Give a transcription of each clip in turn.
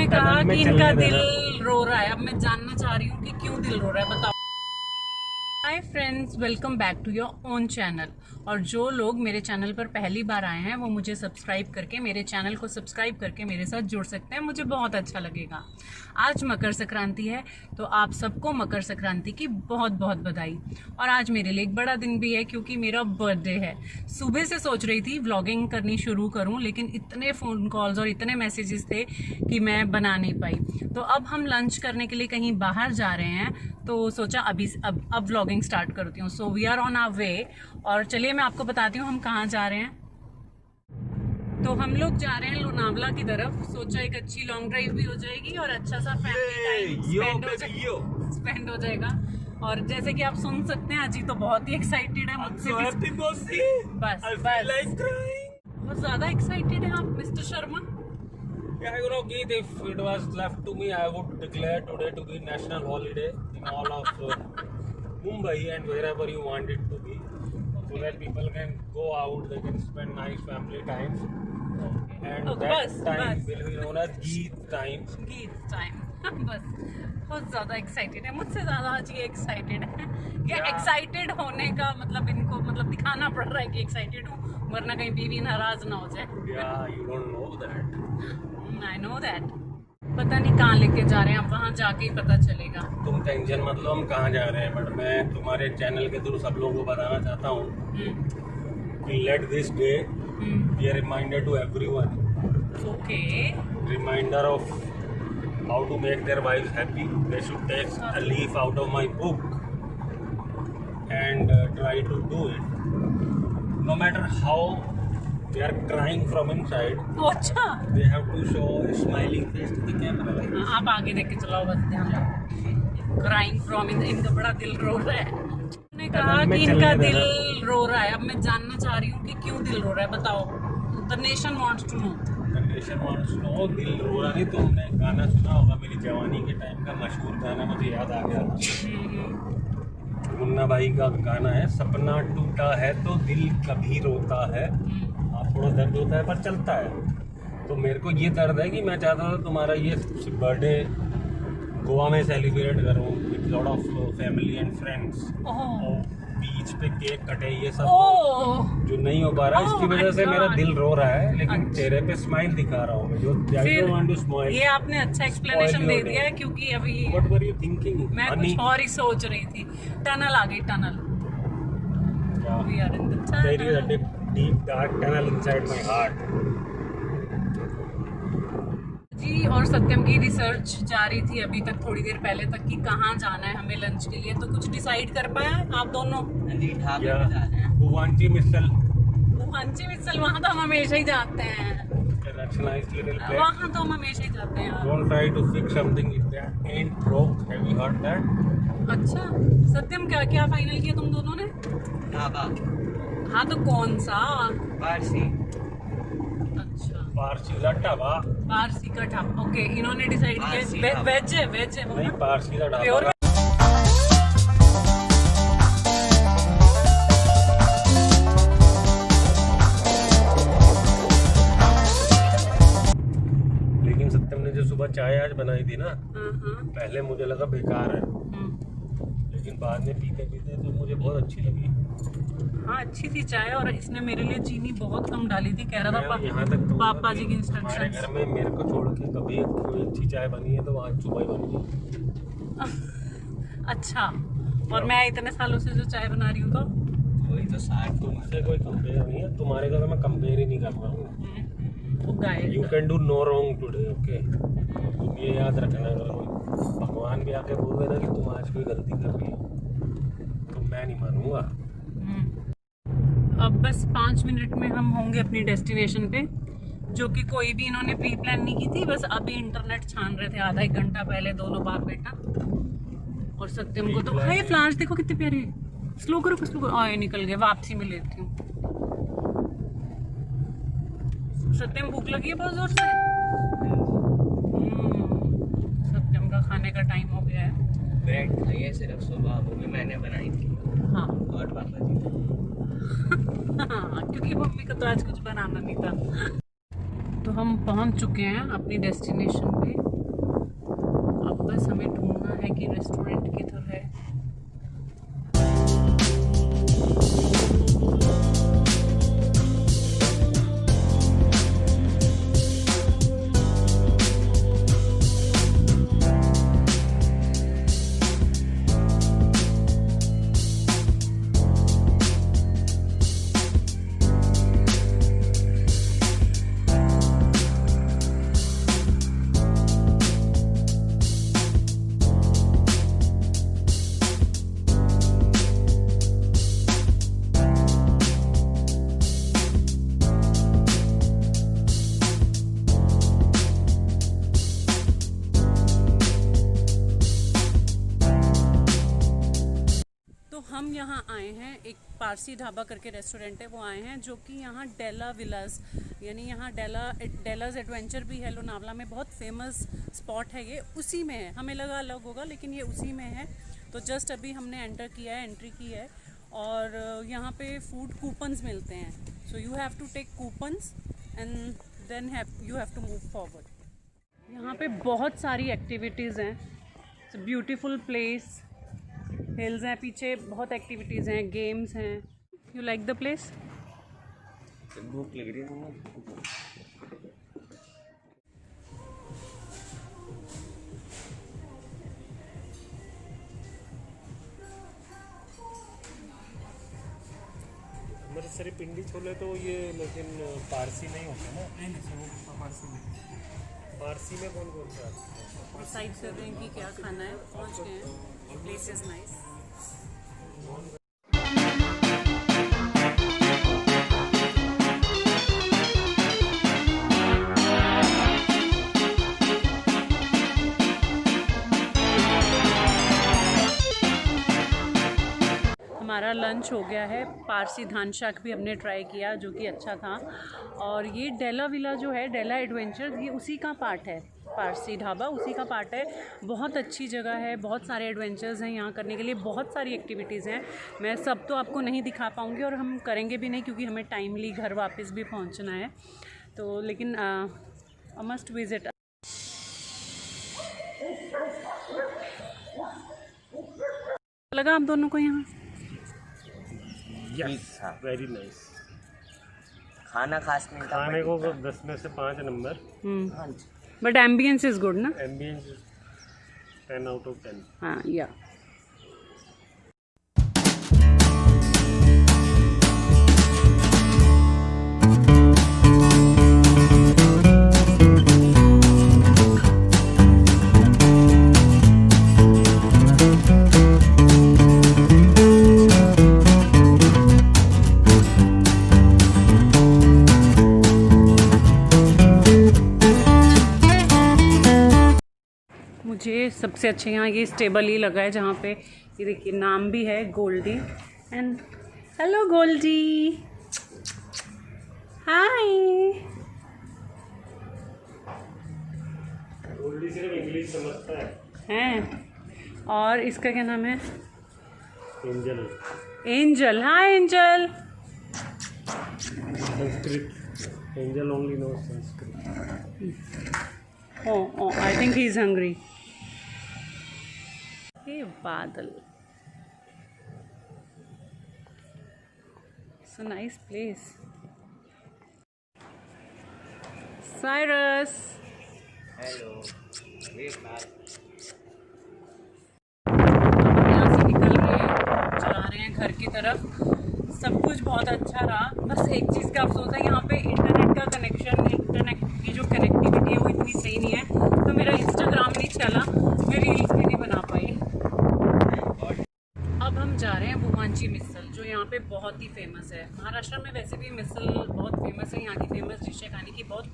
उन्होंने कहा कि इनका दिल रो रहा है। अब मैं जानना चाह रही हूँ कि क्यों दिल रो रहा है, बताओ। Hi friends, welcome back to your own channel. और जो लोग मेरे चैनल पर पहली बार आए हैं वो मुझे सब्सक्राइब करके, मेरे चैनल को सब्सक्राइब करके मेरे साथ जुड़ सकते हैं, मुझे बहुत अच्छा लगेगा। आज मकर संक्रांति है, तो आप सबको मकर संक्रांति की बहुत बहुत बधाई। और आज मेरे लिए एक बड़ा दिन भी है क्योंकि मेरा बर्थडे है। सुबह से सोच रही थी व्लॉगिंग करनी शुरू करूं, लेकिन इतने फ़ोन कॉल्स और इतने मैसेजेस थे कि मैं बना नहीं पाई। तो अब हम लंच करने के लिए कहीं बाहर जा रहे हैं, तो सोचा अब व्लॉगिंग स्टार्ट करती हूँ। So we are on our way. और चलिए मैं आपको बताती हूँ हम कहाँ जा रहे हैं। तो हम लोग जा रहे हैं लोनावला की तरफ। सोचा एक अच्छी लॉन्ग ड्राइव भी हो जाएगी और अच्छा सा फैमिली टाइम स्पेंड हो जाएगा। और जैसे कि आप सुन सकते हैं, अजी तो बहुत ही एक्साइटेड है मुझसे भी। बस बहुत ज्यादा एक्साइटेड है आप mister Sharma. Yeah, you know, Geet, if it was left to me, I would declare today to be national holiday in all of Mumbai and wherever you want it to be, so that people can go out, they can spend nice family times, and that time will be known as Geet time. Geet time. बस बहुत ज़्यादा excited है, मुझसे ज़्यादा अजी excited है। ये excited होने का मतलब इनको दिखाना पड़ रहा है कि एक्साइटेड हूँ, वरना कहीं बीवी नाराज ना हो जाए। Yeah, you don't know that. I know that. पता नहीं कहाँ लेके जा रहे हैं, अब वहाँ जाके ही पता चलेगा। तुम टेंशन मत लो हम कहाँ जा रहे हैं, बट मैं तुम्हारे चैनल के थ्रू सब लोगों को बताना चाहता हूँ कि let this day be a reminder to everyone. Okay. Reminder of how to make their wives happy. They should take a leaf out of my book and try to do it. No matter how they are crying from inside, अच्छा, they have to show a smiling face to the camera like this. आप आगे देख के चलाओ, बस ध्यान रखो। Crying from इनका बड़ा दिल रो रहा है। उन्होंने कहा कि इनका दिल रो रहा है। अब मैं जानना चाह रही हूँ कि क्यों दिल रो रहा है, बताओ। The nation wants to know. The nation wants to know. दिल रो रहा नहीं, तुमने गाना सुना होगा मेरी जवानी के टाइम का मशहूर गाना, मुझे याद आ गया। मुन्ना भाई का गाना है, सपना टूटा है तो दिल कभी रोता है। थोड़ा दर्द होता है पर चलता है। तो मेरे को ये दर्द है कि मैं चाहता था तुम्हारा ये बर्थडे गोवा में सेलिब्रेट करूँ with lot of family and friends, beach पे केक कटे, ये सब जो नहीं हो पा रहा है। इसकी वजह से मेरा दिल रो रहा है, लेकिन चेहरे पे स्माइल दिखा रहा हूँ मैं। जो ये आपने अच्छा एक्सप्लेनेशन दे दिया है, क्योंकि अभी व्हाट वर यू थिंकिंग, मैं कुछ और ही सोच रही थी। टनल आ गई, tunnel. We are in the tunnel. There is a deep dark tunnel inside my heart. जी, और सत्यम की रिसर्च जारी थी अभी तक, थोड़ी देर पहले तक, कि कहाँ जाना है हमें लंच के लिए। तो कुछ डिसाइड कर पाया आप दोनों? भुवांची मिसल। भुवांची मिसल, वहाँ तो हम हमेशा ही जाते हैं। That's a nice little place. वहाँ तो हम हमेशा ही जाते हैं। Don't try to fix something if that ain't broke. Have you heard that? अच्छा, सत्यम क्या फाइनल किया तुम दोनों ने? ढाबा। हाँ, तो कौन सा? पारसी। अच्छा, पारसी का ढाबा। पारसी का ढाबा। ओके, इन्होंने डिसाइड किया वेज है वो नहीं, ना? पारसी का ढाबा। प्योर। लेकिन सत्यम ने जो सुबह चाय आज बनाई थी ना, पहले मुझे लगा बेकार है, लेकिन बाद में पीते पीते तो मुझे बहुत अच्छी लगी। हाँ, अच्छी थी चाय, और इसने मेरे लिए चीनी बहुत कम डाली थी। कह रहा था यहाँ तक तो पापा जी की हमारे इंस्ट्रक्शंस। घर में मेरे को छोड़ के कभी कोई अच्छी चाय बनी है तो आज सुबह ही बनी। अच्छा, और मैं इतने सालों से जो चाय बना रही हूँ, तो वही तो 60 तुमसे कोई कंपेयर नहीं है, तुम्हारे घर में कंपेयर ही नहीं कर रहा हूँ। वो गाय। You can do no wrong today, okay. तुम ये याद रखना, अगर भगवान भी आके बोल देना कि तुम आज कोई गलती कर रही हो तो मैं नहीं मानूंगा। अब बस 5 मिनट में हम होंगे अपनी डेस्टिनेशन पे, जो कि कोई भी इन्होंने प्री प्लान नहीं की थी। बस अभी इंटरनेट छान रहे थे आधा एक घंटा पहले, दोनों बाप बेटा। और सत्यम को तो हाय, फ्लावर्स देखो कितने प्यारे। स्लो करो। आए निकल गए, वापसी में लेती हूँ। सत्यम भूख लगी है बहुत जोर से। सत्यम का खाने का टाइम हो गया है। ब्रेड खाई है सिर्फ सुबह, वो भी मैंने बनाई थी। हाँ, और पापा जी हाँ, क्योंकि मम्मी को तो आज कुछ बनाना नहीं था। तो हम पहुंच चुके हैं अपनी डेस्टिनेशन पे। है कि रेस्टोरेंट किधर है। तो हम यहाँ आए हैं, एक पारसी ढाबा करके रेस्टोरेंट है, वो आए हैं, जो कि यहाँ डेला विलास यानी यहाँ डेलाज एडवेंचर भी है लोनावला में, बहुत फेमस स्पॉट है ये, उसी में है। हमें लगा अलग होगा लेकिन ये उसी में है। तो जस्ट अभी हमने एंट्री की है और यहाँ पे फूड कूपन्स मिलते हैं। So you have to take coupons and then you have to move forward. यहाँ पे बहुत सारी एक्टिविटीज़ हैं। It's a beautiful place, hills हैं पीछे, बहुत एक्टिविटीज़ हैं, गेम्स हैं। You like the place? भूख लग रही है। हमारे सारे पिंडी छोले तो ये लेकिन पारसी नहीं होते ना। नहीं सर, वो पारसी में। पारसी में कौन कौन सा आता है? डिसाइड कर रहे हैं कि क्या खाना है, पहुँच गए हैं। Place is nice. हमारा लंच हो गया है। पारसी धान शाक भी हमने ट्राई किया जो कि अच्छा था। और ये डेला विला जो है, डेला एडवेंचर, ये उसी का पार्ट है। पारसी ढाबा उसी का पार्ट है। बहुत अच्छी जगह है, बहुत सारे एडवेंचर्स हैं यहाँ करने के लिए, बहुत सारी एक्टिविटीज़ हैं। मैं सब तो आपको नहीं दिखा पाऊँगी और हम करेंगे भी नहीं क्योंकि हमें टाइमली घर वापस भी पहुँचना है। तो लेकिन मस्ट विजिट। लगा आप दोनों को यहाँ? ठीक था, वेरी नाइस। खाना खास नहीं था। खाने को 10 में से 5 नंबर। हाँ जी। बट एम्बियंस इज गुड ना? Ambience 10 out of 10। हाँ या। मुझे सबसे अच्छे यहाँ ये स्टेबल ही लगा है, जहाँ पे ये देखिए नाम भी है गोल्डी। एंड हेलो गोल्डी, हाय। गोल्डी सिर्फ इंग्लिश समझता है। हैं, और इसका क्या नाम है? Angel. Angel. Hi Angel. Sanskrit. Angel only knows Sanskrit. Oh I think he is hungry. ये बादल, it's a nice place. Cyrus, hello. यहाँ से निकल रहे हैं, जा रहे हैं घर की तरफ। सब कुछ बहुत अच्छा रहा, बस एक चीज़ का अफसोस है, यहाँ पे इंटरनेट का कनेक्शन, इंटरनेट की जो कनेक्टिविटी है वो इतनी सही नहीं है, तो मेरा इंस्टाग्राम नहीं चला, मैं रील्स भी नहीं बना पाई। अब हम जा रहे हैं भुवांची मिसल, जो यहाँ पे बहुत ही फेमस है। महाराष्ट्र में वैसे भी मिसल बहुत फेमस है, यहाँ की फेमस डिश है खाने की, बहुत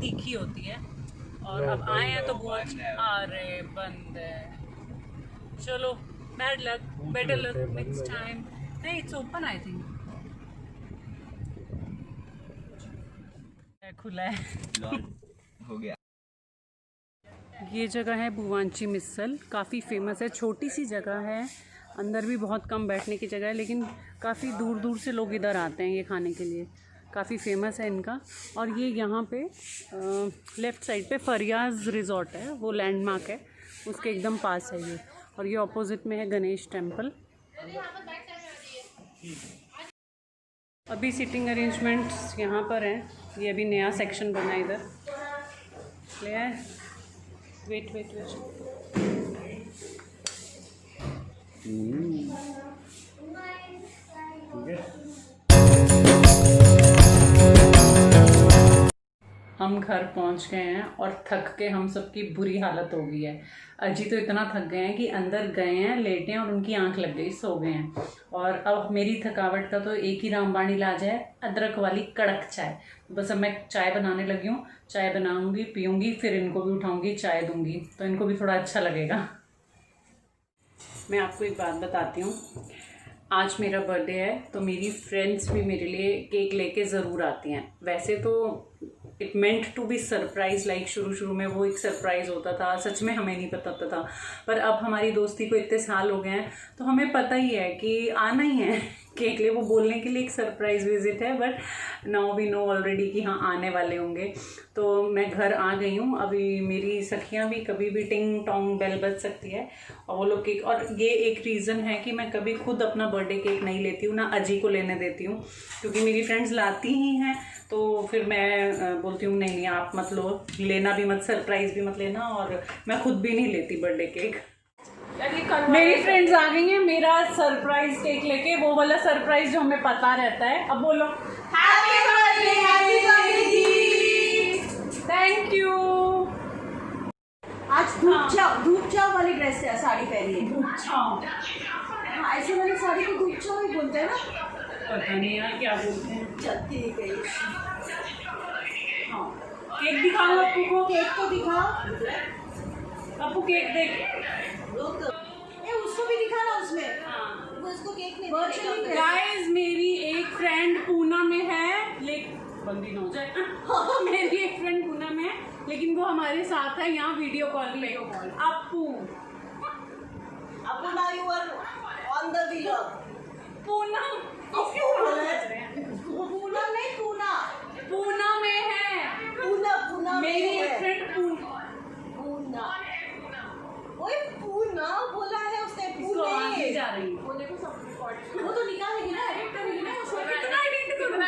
तीखी होती है। और अब आए हैं तो भुवांची, अरे बंद है। चलो, bad luck, better luck next time. नहीं, इट्स ओपन आई थिंक, खुला है। हो गया। ये जगह है भुवांची मिसल, काफ़ी फेमस है। छोटी सी जगह है, अंदर भी बहुत कम बैठने की जगह है, लेकिन काफ़ी दूर दूर से लोग इधर आते हैं ये खाने के लिए। काफ़ी फेमस है इनका। और ये यहाँ पे लेफ़्ट साइड पे फरियाज रिज़ॉर्ट है, वो लैंडमार्क है, उसके एकदम पास है ये। और ये ऑपोजिट में है गणेश टेम्पल। अभी सीटिंग अरेंजमेंट्स यहाँ पर हैं। ये अभी नया सेक्शन बना है इधर। ले आए, वेट वेट वेट। हम घर पहुंच गए हैं और थक के हम सबकी बुरी हालत हो गई है। अजी तो इतना थक गए हैं कि अंदर गए हैं, लेटे हैं और उनकी आंख लग गई, सो गए हैं। और अब मेरी थकावट का तो एक ही रामबाण इलाज है, अदरक वाली कड़क चाय। बस अब मैं चाय बनाने लगी हूँ, चाय बनाऊंगी, पीऊँगी, फिर इनको भी उठाऊँगी, चाय दूँगी, तो इनको भी थोड़ा अच्छा लगेगा। मैं आपको एक बात बताती हूँ, आज मेरा बर्थडे है तो मेरी फ्रेंड्स भी मेरे लिए केक लेके ज़रूर आती हैं। वैसे तो it meant to be surprise, like शुरू में वो एक सरप्राइज़ होता था, सच में हमें नहीं पता था। पर अब हमारी दोस्ती को इतने साल हो गए हैं तो हमें पता ही है कि आना ही है केक ले। वो बोलने के लिए एक सरप्राइज़ विजिट है, but now we know already कि हाँ आने वाले होंगे। तो मैं घर आ गई हूँ। अभी मेरी सखियाँ भी कभी भी टिंग टोंग बेल बज सकती है और वो लोग केक, और ये एक रीज़न है कि मैं कभी खुद अपना बर्थडे केक नहीं लेती हूँ, ना अजी को लेने देती हूँ, क्योंकि मेरी फ्रेंड्स लाती ही हैं। तो फिर मैं बोलती हूँ नहीं आप मत लो, लेना भी मत, सरप्राइज़ भी मत लेना, और मैं खुद भी नहीं लेती बर्थडे केक। मेरी फ्रेंड्स आ गई हैं मेरा सरप्राइज केक लेके, वो वाला सरप्राइज जो हमें पता रहता है। अब बोलो हैप्पी बर्थडे जी, थैंक यू। आज धूप छाव वाली ड्रेस है, साड़ी पहनी है। धूप छाव, हाँ, ऐसे वाली साड़ी को धूप छाव ही बोलते हैं ना। पता नहीं यार क्या बोलते हैं। चलती है। हाँ, केक दिखाओ अपू को, केक तो दिखाओ। अपू केक देख। उसको भी दिखाना उसमें। हाँ। वो इसको केक नहीं देगा। गाइस मेरी एक फ्रेंड पूना में है, लेकिन बंदी ना हो जाए मेरी एक फ्रेंड पूना में है, लेकिन वो हमारे साथ है यहाँ वीडियो कॉल पे। अपू now you are on the vlog. Poona Poona नहीं, पूना में है। पूना मेरी में एक है। फ्रेंड पूना ओए पूना बोला है उसने। पुणे जा रही है। वो तो निकालेगी ना, एडिट करेगी ना उसको। कितना एडिट करना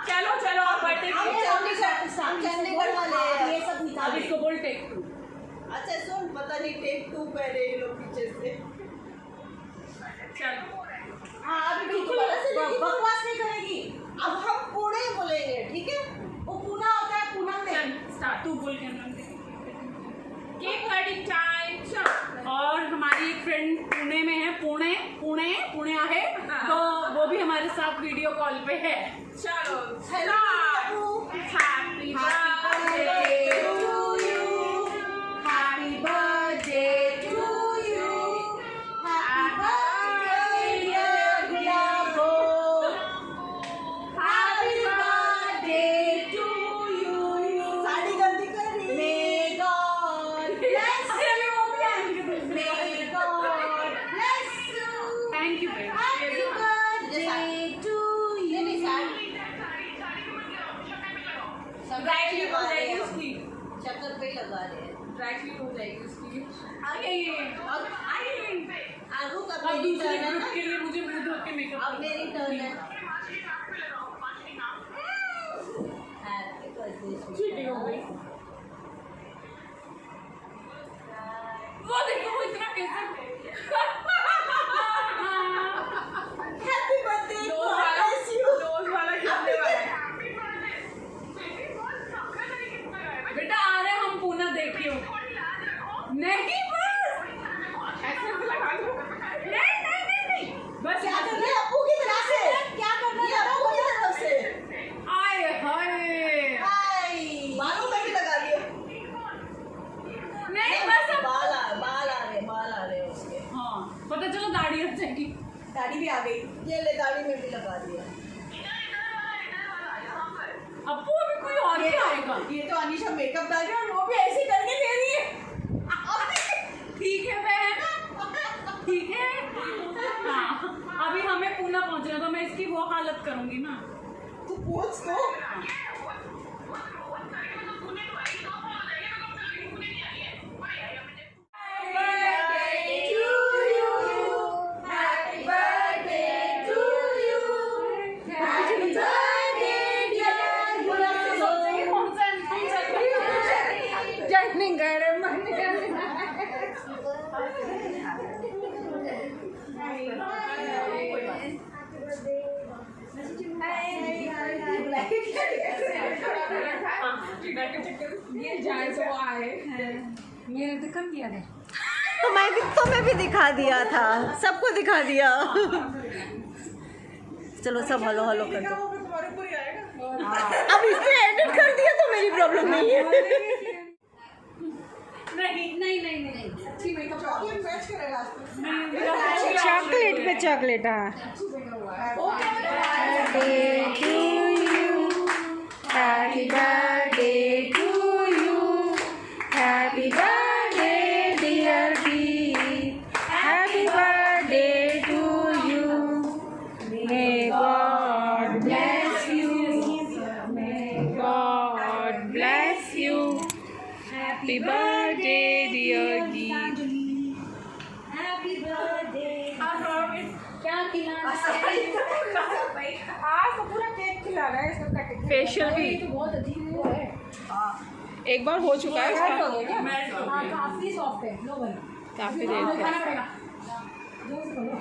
चलो चलो आप चंडीगढ़ वाले ये सब अब निकाल। इसको बोल टेक 2। अच्छा सुन, पता नहीं टेक 2 पहले ये लोग पीछे से। चलो हाँ अभी बकवास नहीं करेगी। अब हम पुणे बोलेंगे, ठीक है? वो पूना होता है, पूना में। स्टार्ट, तू बोल के केक कटिंग टाइम। और हमारी एक फ्रेंड पुणे में है, पुणे आहे, तो वो भी हमारे साथ वीडियो कॉल पे है। चलो happy birthday to you, happy birthday to you, happy birthday dear Gulabo, happy birthday to you. Sari गंदी कर रही। May God bless you, may God bless you. Thank you happy birthday to you. नहीं sari dry हो जाएगी उसकी, शक्कर पे लगा रहे हैं। ड्राई हो जाएगी उसकी। आगे आगू का अब दूसरे ग्रुप के लिए मुझे मुंह धो के मेकअप। अब मेरी टर्न है। Happy birthday. चीटिंग हो गई। वो देखो वो इतना कैसे happy birthday bless you. Dose वाला खेलने वाला है। बेटा आ रहे हम पूना देखियो। नहीं बस ऐसे लगा लो। नहीं बस क्या कर रहे हैं अप्पू की तरफ से? क्या कर रहे हैं अप्पू की तरफ से? आए हाय हाय बालों में भी लगा दिए। नहीं बस अब बाल आ रहे उसके। हाँ पता चलो दाढ़ी हट जाएगी। दाढ़ी भी आ गई। ये ले दाढ़ी में भी लगा दिया। अप्पू अभी कोई और भी आएगा। ये तो अनीशा मेकअप डाल रही है और वो भी ऐसे करके दे रही है। ठीक है बहन, ठीक है। हाँ अभी हमें पूना पहुंचना, तो मैं इसकी वो हालत करूंगी ना। तू पूछ तो। मैंने तो कम किया था। तुम्हें भी दिखा दिया था, सबको दिखा दिया। चलो सब हेलो हेलो कर दो। अब इसने एडिट कर दिया तो मेरी प्रॉब्लम नहीं है। चॉकलेट पे chocolate. Happy birthday to you, happy birthday dear Geet, happy birthday to you, may God bless you, may God bless you, happy birthday dear Geet, happy birthday. क्या खिलाना आज तो पूरा केक खिला रहा है, इसको कट फेशियल भी तो बहुत अजीब वो है। एक बार हो चुका है इसका, हाँ, काफी सॉफ्ट है। लो भाई काफी देर से। खाना पड़ेगा। जोर से करो।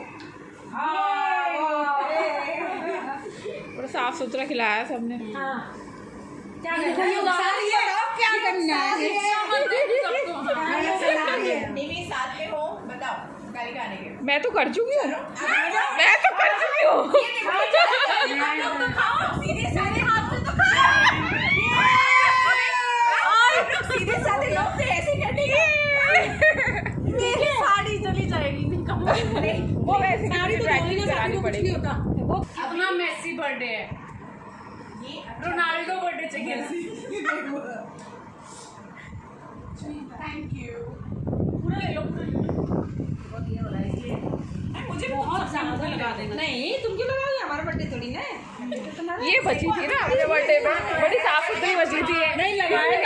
थोड़ा साफ सुथरा खिलाया है सबने। हाँ। क्या करना है? क्या करना है? साथ में हो बताओ गाली खाने के। मैं तो कर चुकी हूँ, मैं तो कर चुकी हूँ। सीधे साधे हाथ से तो खाओ। और सीधे साधे लोग से ऐसे कटेंगे। मेरी साड़ी चली जाएगी। वो वैसे साड़ी तो प्रैक्टिस करानी पड़ेगी। वो कितना मेसी बर्थडे है, रोनाल्डो बर्थडे चाहिए। Thank you. पूरा ले लो। मुझे बहुत ज्यादा लगा देना। नहीं तुम क्यों लगाओगे, हमारा बर्थडे थोड़ी ना। ये बची थी ना अपने बर्थडे में, बड़ी साफ सुथरी बची थी। नहीं लगाया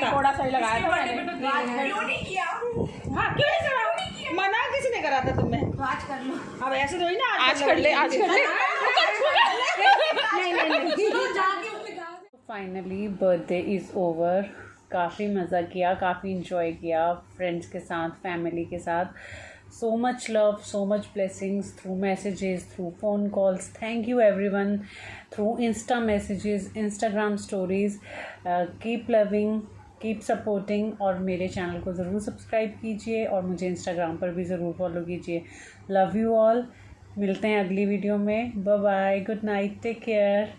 था, थोड़ा सा ही लगाया था मैंने। क्यों नहीं किया? हाँ क्यों नहीं करा? मना किसी ने करा था तुम्हें? आज कर लो। अब ऐसे थोड़ी ना आज कर ले, आज कर ले। Finally birthday is over. काफ़ी मज़ा किया, काफ़ी इंजॉय किया फ्रेंड्स के साथ, फैमिली के साथ। so much love, so much blessings through messages, through phone calls. Thank you everyone through Insta messages, Instagram stories. Keep loving, keep supporting और मेरे चैनल को ज़रूर सब्सक्राइब कीजिए और मुझे इंस्टाग्राम पर भी ज़रूर फॉलो कीजिए। Love you all. मिलते हैं अगली वीडियो में। Bye bye, good night, take care.